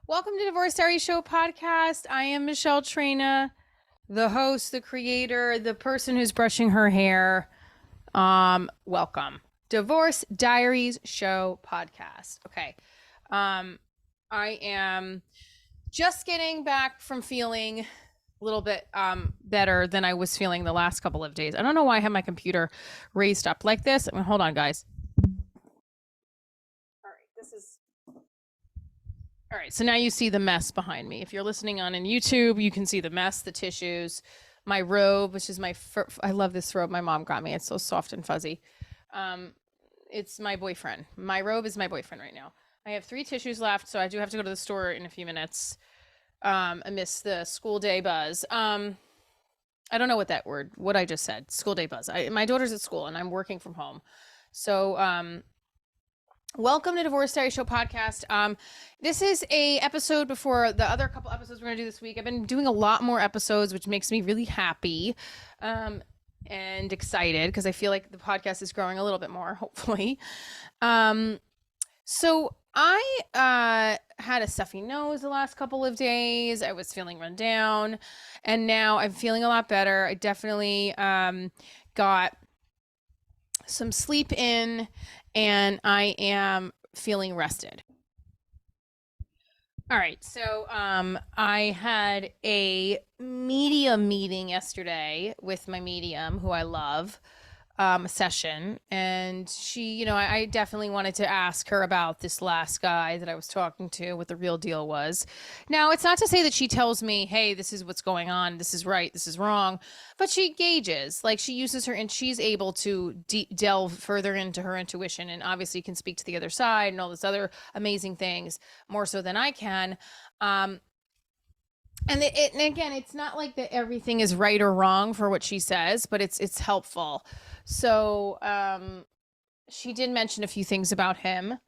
Welcome to Divorce Diaries Show podcast. I am Michelle Trina, the host, the creator, the person who's brushing her hair. Welcome. Divorce Diaries Show podcast. Okay. I am just getting back from feeling a little bit better than I was feeling the last couple of days. I don't know why I have my computer raised up like this. I mean, hold on, guys. All right, so now you see the mess behind me. If you're listening on YouTube, you can see the mess, the tissues, my robe, which is I love this robe my mom got me. It's so soft and fuzzy. It's my boyfriend. My robe is my boyfriend right now. I have 3 tissues left, so I do have to go to the store in a few minutes amidst the school day buzz. I don't know what I just said, school day buzz. My daughter's at school and I'm working from home. So welcome to Divorce Diary Show podcast. This is a episode before the other couple episodes we're gonna do this week. I've been doing a lot more episodes, which makes me really happy and excited because I feel like the podcast is growing a little bit more, hopefully. So I had a stuffy nose the last couple of days. I was feeling run down, and now I'm feeling a lot better. I definitely got some sleep in, and I am feeling rested. All right, so I had a medium meeting yesterday with my medium, who I love, a session, and she, I definitely wanted to ask her about this last guy that I was talking to, what the real deal was. Now, it's not to say that she tells me, hey, this is what's going on, this is right, this is wrong, but she gauges, like she uses her, and she's able to delve further into her intuition, and obviously can speak to the other side and all this other amazing things more so than I can. And again, it's not like that everything is right or wrong for what she says, but it's helpful. So she did mention a few things about him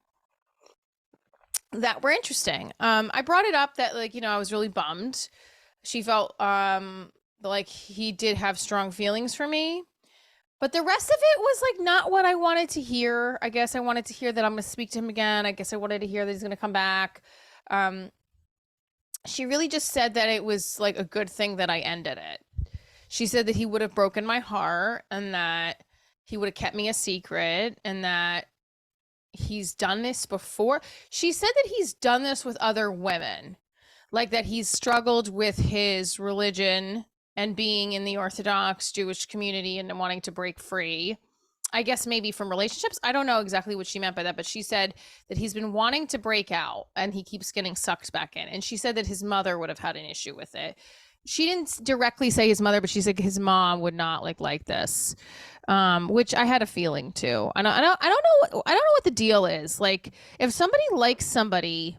that were interesting. I brought it up that, like, I was really bummed. She felt like he did have strong feelings for me, but the rest of it was like not what I wanted to hear. I guess I wanted to hear that I'm going to speak to him again. I guess I wanted to hear that he's going to come back. She really just said that it was like a good thing that I ended it. She said that he would have broken my heart, and that he would have kept me a secret, and that he's done this before. She said that he's done this with other women, like that he's struggled with his religion and being in the Orthodox Jewish community and wanting to break free. I guess maybe from relationships. I don't know exactly what she meant by that, but she said that he's been wanting to break out and he keeps getting sucked back in. And she said that his mother would have had an issue with it. She didn't directly say his mother, but she said his mom would not like this, which I had a feeling too. I don't know what the deal is. Like, if somebody likes somebody,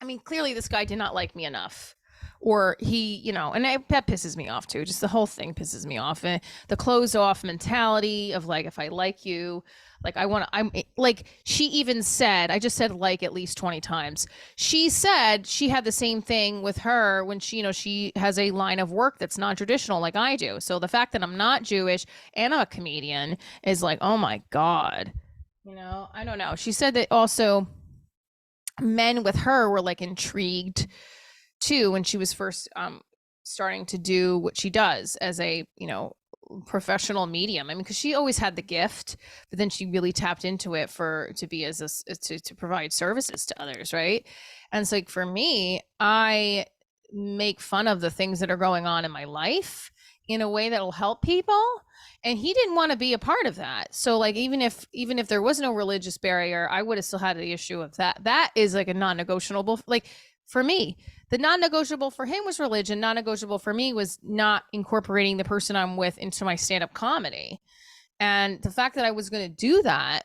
I mean, clearly this guy did not like me enough, or he, and that pisses me off too. Just the whole thing pisses me off. And the closed off mentality of like, if I like you, like I'm like, she even said, I just said like at least 20 times. She said she had the same thing with her when she has a line of work that's non-traditional like I do. So the fact that I'm not Jewish and I'm a comedian is like, oh my God, I don't know. She said that also men with her were like intrigued too when she was first starting to do what she does as a professional medium. I mean, because she always had the gift, but then she really tapped into it to provide services to others, right? And so, like, for me, I make fun of the things that are going on in my life in a way that will help people, and he didn't want to be a part of that. So like, even if there was no religious barrier, I would have still had the issue of that is like a non-negotiable. Like, for me, the non-negotiable for him was religion. Non-negotiable for me was not incorporating the person I'm with into my stand-up comedy. And the fact that I was going to do that,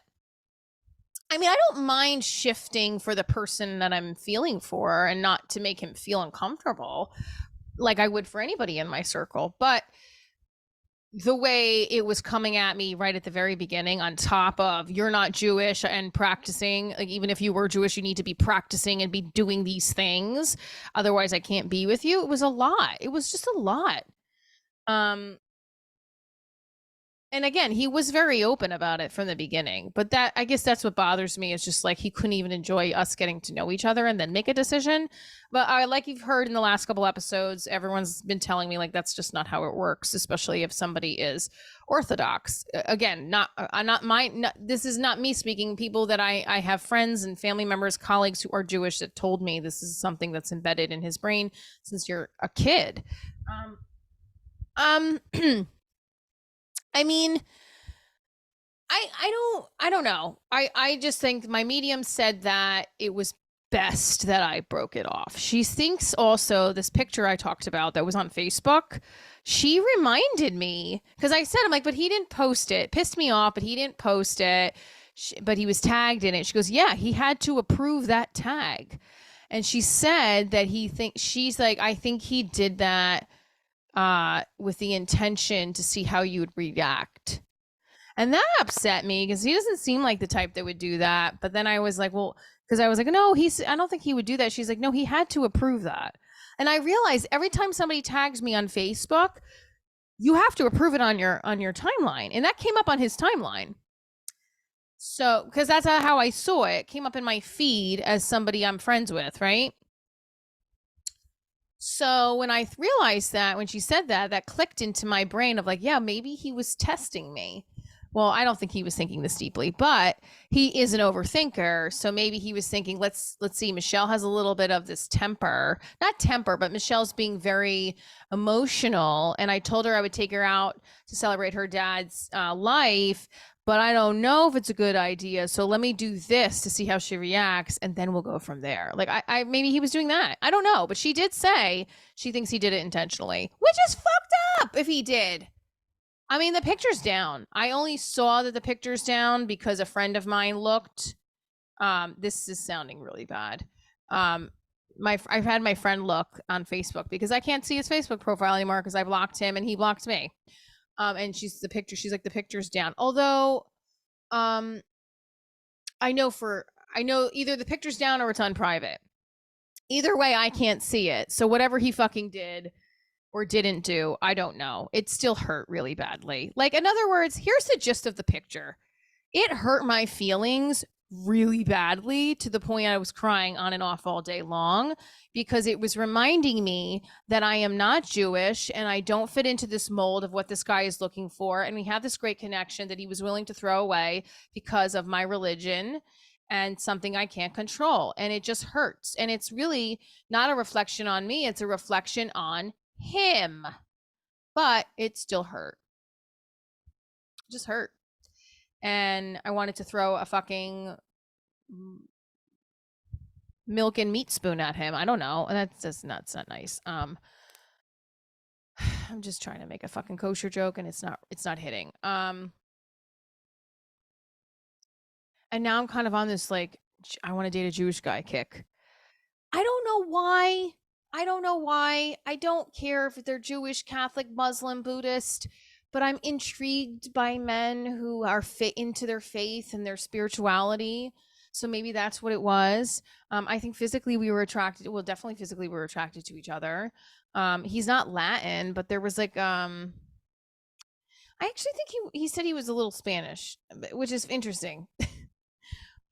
I mean, I don't mind shifting for the person that I'm feeling for and not to make him feel uncomfortable like I would for anybody in my circle. But the way it was coming at me right at the very beginning, on top of you're not Jewish and practicing, like, even if you were Jewish, you need to be practicing and be doing these things. Otherwise, I can't be with you. It was a lot. It was just a lot. And And again, he was very open about it from the beginning. But that, I guess that's what bothers me, is just like he couldn't even enjoy us getting to know each other and then make a decision. But I, like you've heard in the last couple episodes, everyone's been telling me like that's just not how it works, especially if somebody is Orthodox. Again, this is not me speaking. People that I have friends and family members, colleagues who are Jewish that told me this is something that's embedded in his brain since you're a kid. Um, I mean, I don't know. I just think my medium said that it was best that I broke it off. She thinks also this picture I talked about that was on Facebook, she reminded me, because I said, I'm like, but he didn't post it. Pissed me off, but he didn't post it. But he was tagged in it. She goes, yeah, he had to approve that tag. And she said that she's like, I think he did that with the intention to see how you would react. And that upset me because he doesn't seem like the type that would do that. But then I was like, well, because I was like, no, I don't think he would do that. She's like, no, he had to approve that. And I realized every time somebody tags me on Facebook, you have to approve it on your timeline. And that came up on his timeline. So, because that's how I saw it. It came up in my feed as somebody I'm friends with, right? So when I realized that, when she said that, that clicked into my brain of like, yeah, maybe he was testing me. Well, I don't think he was thinking this deeply, but he is an overthinker. So maybe he was thinking, let's see, Michelle has a little bit of this temper, not temper, but Michelle's being very emotional. And I told her I would take her out to celebrate her dad's life, but I don't know if it's a good idea. So let me do this to see how she reacts, and then we'll go from there. Like I maybe he was doing that. I don't know, but she did say she thinks he did it intentionally, which is fucked up if he did. I mean, the picture's down. I only saw that the picture's down because a friend of mine looked. This is sounding really bad. I've had my friend look on Facebook because I can't see his Facebook profile anymore because I blocked him and he blocked me. And she's like, the picture's down. Although, I know either the picture's down or it's on private. Either way, I can't see it. So whatever he fucking did or didn't do, I don't know. It still hurt really badly. Like, in other words, here's the gist of the picture. It hurt my feelings really badly to the point I was crying on and off all day long because it was reminding me that I am not Jewish and I don't fit into this mold of what this guy is looking for. And we have this great connection that he was willing to throw away because of my religion and something I can't control. And it just hurts. And it's really not a reflection on me, it's a reflection on him. But it still hurt. It just hurt. And I wanted to throw a fucking milk and meat spoon at him. I don't know. That's just not nice. I'm just trying to make a fucking kosher joke and it's not hitting. And now I'm kind of on this like I want to date a Jewish guy kick. I don't know why. I don't care if they're Jewish, Catholic, Muslim, Buddhist, but I'm intrigued by men who are fit into their faith and their spirituality. So maybe that's what it was. I think physically we were attracted. Well, definitely physically we were attracted to each other. He's not Latin, but there was like I actually think he said he was a little Spanish, which is interesting.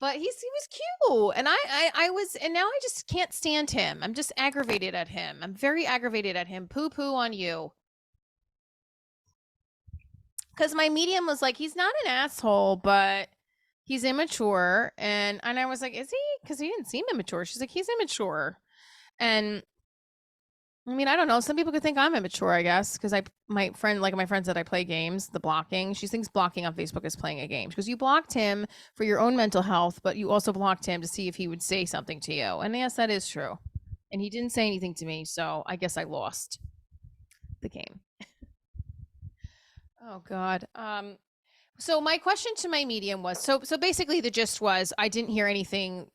But he was cute, and I was, and now I just can't stand him. I'm just aggravated at him. I'm very aggravated at him. Poo poo on you. Because my medium was like, he's not an asshole, but he's immature, and I was like, is he? Because he didn't seem immature. She's like, he's immature, and I mean, I don't know. Some people could think I'm immature, I guess, because my friends that I play games, the blocking, she thinks blocking on Facebook is playing a game. Because you blocked him for your own mental health, but you also blocked him to see if he would say something to you. And yes, that is true. And he didn't say anything to me, so I guess I lost the game. Oh God. So my question to my medium was, so basically the gist was I didn't hear anything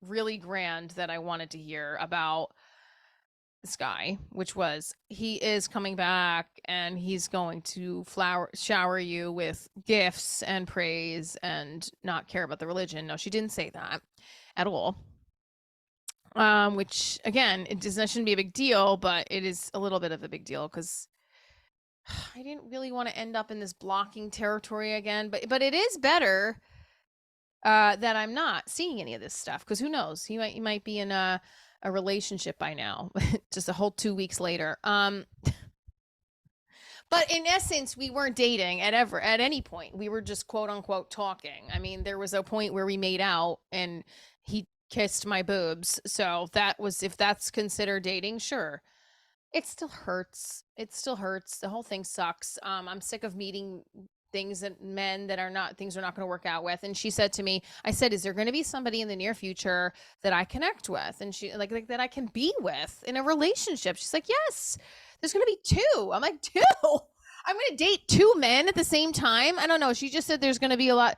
really grand that I wanted to hear about this guy, which was he is coming back and he's going to shower you with gifts and praise and not care about the religion. No, she didn't say that at all. Which again, shouldn't be a big deal, but it is a little bit of a big deal because I didn't really want to end up in this blocking territory again, but it is better that I'm not seeing any of this stuff, because who knows? He might be in a relationship by now, just a whole 2 weeks later. But in essence, we weren't dating at any point. We were just quote unquote talking. I mean, there was a point where we made out and he kissed my boobs. So that was, if that's considered dating, sure. It still hurts. It still hurts. The whole thing sucks. I'm sick of meeting things that men that are not things we're not going to work out with. And she said to me, I said, is there going to be somebody in the near future that I connect with? And she like that I can be with in a relationship. She's like, yes, there's going to be two. I'm like, two? I'm going to date two men at the same time? I don't know. She just said there's going to be a lot.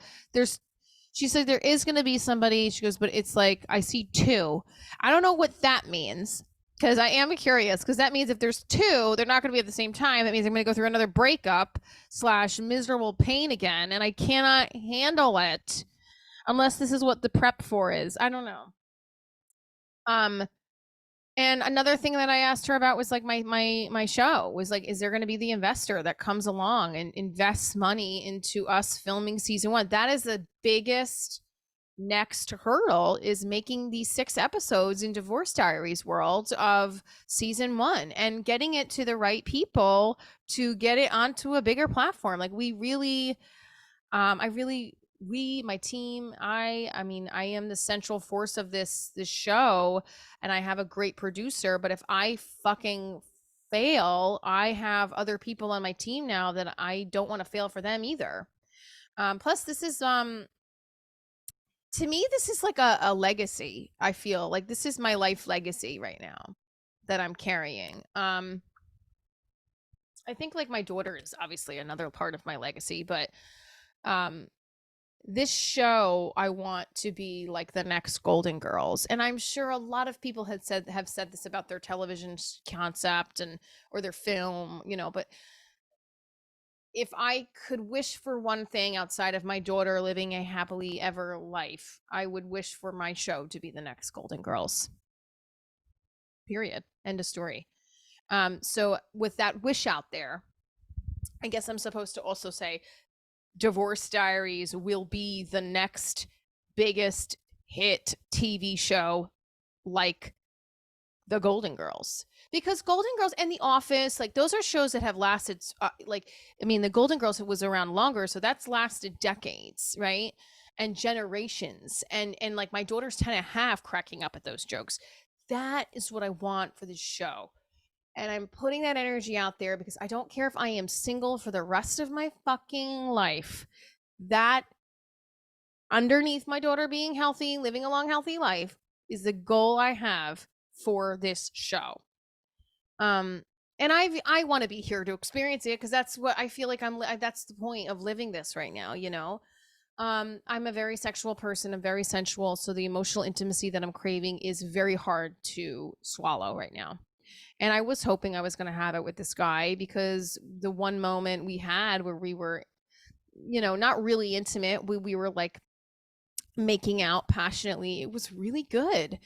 She said there is going to be somebody. She goes, but it's like, I see two. I don't know what that means, because I am curious, because that means if there's two, they're not going to be at the same time. That means I'm going to go through another breakup / miserable pain again, and I cannot handle it unless this is what the prep for is. I don't know. Um, and another thing that I asked her about was like my show was like, is there going to be the investor that comes along and invests money into us filming season 1? That is the biggest next hurdle, is making these 6 episodes in Divorce Diaries world of season 1 and getting it to the right people to get it onto a bigger platform. Like we really, my team, I mean, I am the central force of this show, and I have a great producer, but if I fucking fail, I have other people on my team now that I don't want to fail for them either. Plus this is to me, this is like a legacy. I feel like this is my life legacy right now that I'm carrying. I think like my daughter is obviously another part of my legacy, but um this show I want to be like the next Golden Girls. And I'm sure a lot of people have said this about their television concept and or their film, but if I could wish for one thing outside of my daughter living a happily ever life, I would wish for my show to be the next Golden Girls. Period. End of story. So with that wish out there, I guess I'm supposed to also say Divorce Diaries will be the next biggest hit TV show like the Golden Girls, because Golden Girls and The Office, like those are shows that have lasted the Golden Girls was around longer, so that's lasted decades, right? And generations, and like my daughter's 10 and a half cracking up at those jokes. That is what I want for this show, and I'm putting that energy out there because I don't care if I am single for the rest of my fucking life. That underneath my daughter being healthy, living a long healthy life, is the goal I have for this show. And I want to be here to experience it, because that's what I feel like that's the point of living this right now, I'm a very sexual person. I'm very sensual, so the emotional intimacy that I'm craving is very hard to swallow right now. And I was hoping I was going to have it with this guy, because the one moment we had where we were, not really intimate, we were like making out passionately, it was really good.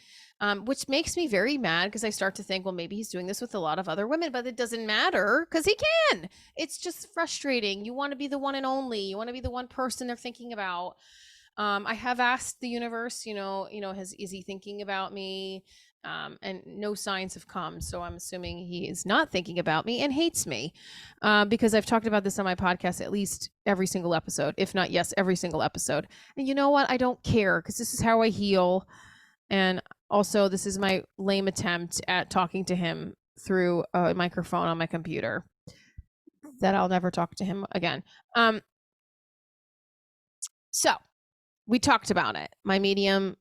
Which makes me very mad, because I start to think, well, maybe he's doing this with a lot of other women, but it doesn't matter because he can. It's just frustrating. You want to be the one and only. You want to be the one person they're thinking about. I have asked the universe, is he thinking about me? And no signs have come. So I'm assuming he is not thinking about me and hates me, because I've talked about this on my podcast at least every single episode, if not, yes, every single episode. And you know what? I don't care, because this is how I heal. And also, this is my lame attempt at talking to him through a microphone on my computer, that I'll never talk to him again. So we talked about it. My medium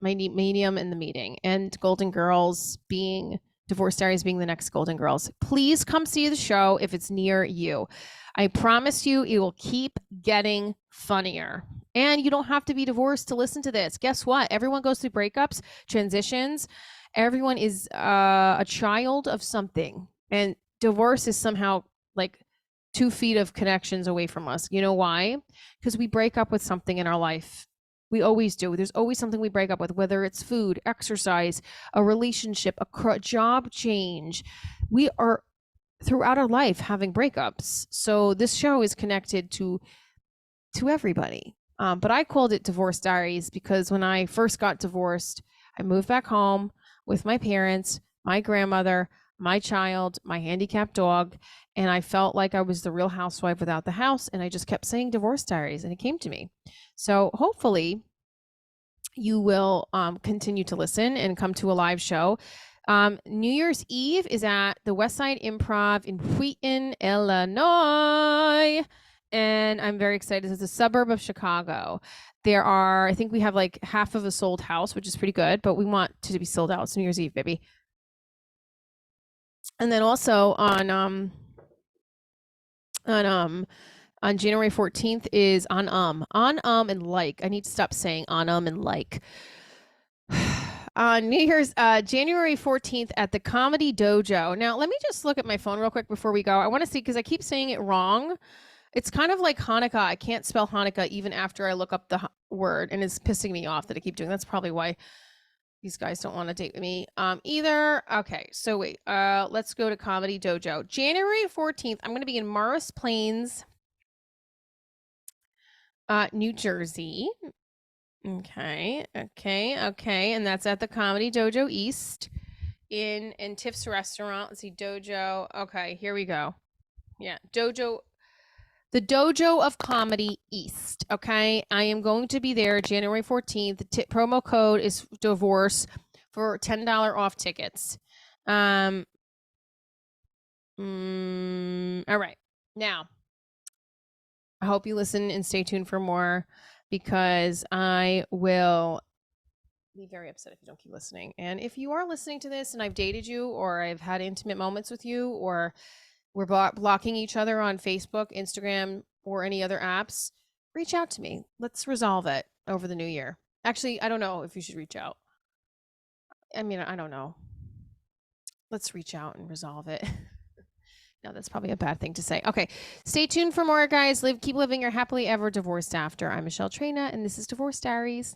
in the meeting, and Golden Girls being Divorce Diaries being the next Golden Girls. Please come see the show if it's near you. I promise you, it will keep getting funnier. And you don't have to be divorced to listen to this. Guess what? Everyone goes through breakups, transitions. Everyone is a child of something. And divorce is somehow like 2 feet of connections away from us. You know why? Because we break up with something in our life. We always do. There's always something we break up with, whether it's food, exercise, a relationship, a job change. We are throughout our life having breakups. So this show is connected to everybody. But I called it Divorce Diaries because when I first got divorced, I moved back home with my parents, my grandmother, my child, my handicapped dog, and I felt like I was the real housewife without the house. And I just kept saying Divorce Diaries, and it came to me. So hopefully you will continue to listen and come to a live show. New Year's Eve is at the West Side Improv in Wheaton, Illinois. And I'm very excited. It's a suburb of Chicago. There are, I think we have like half of a sold house, which is pretty good, but we want to be sold out. It's New Year's Eve, baby. And then also on January 14th is on and like. I need to stop saying on and like. On New Year's, January 14th at the Comedy Dojo. Now, let me just look at my phone real quick before we go. I want to see, because I keep saying it wrong. It's kind of like Hanukkah. I can't spell Hanukkah even after I look up the word, and it's pissing me off that I keep doing. That's probably why these guys don't want to date with me either. Okay, so wait. Let's go to Comedy Dojo. January 14th, I'm going to be in Morris Plains, New Jersey. Okay. And that's at the Comedy Dojo East in Tiff's restaurant. Let's see, Dojo. Okay, here we go. Yeah, Dojo. The Dojo of Comedy East. Okay, I am going to be there January 14th. The promo code is divorce for $10 off tickets. All right. Now, I hope you listen and stay tuned for more, because I will be very upset if you don't keep listening. And if you are listening to this and I've dated you, or I've had intimate moments with you, or we're blocking each other on Facebook, Instagram, or any other apps, reach out to me. Let's resolve it over the new year. Actually, I don't know if you should reach out. I mean, I don't know. Let's reach out and resolve it. No, that's probably a bad thing to say. Okay, stay tuned for more, guys. Keep living your happily ever divorced after. I'm Michelle Trina, and this is Divorce Diaries.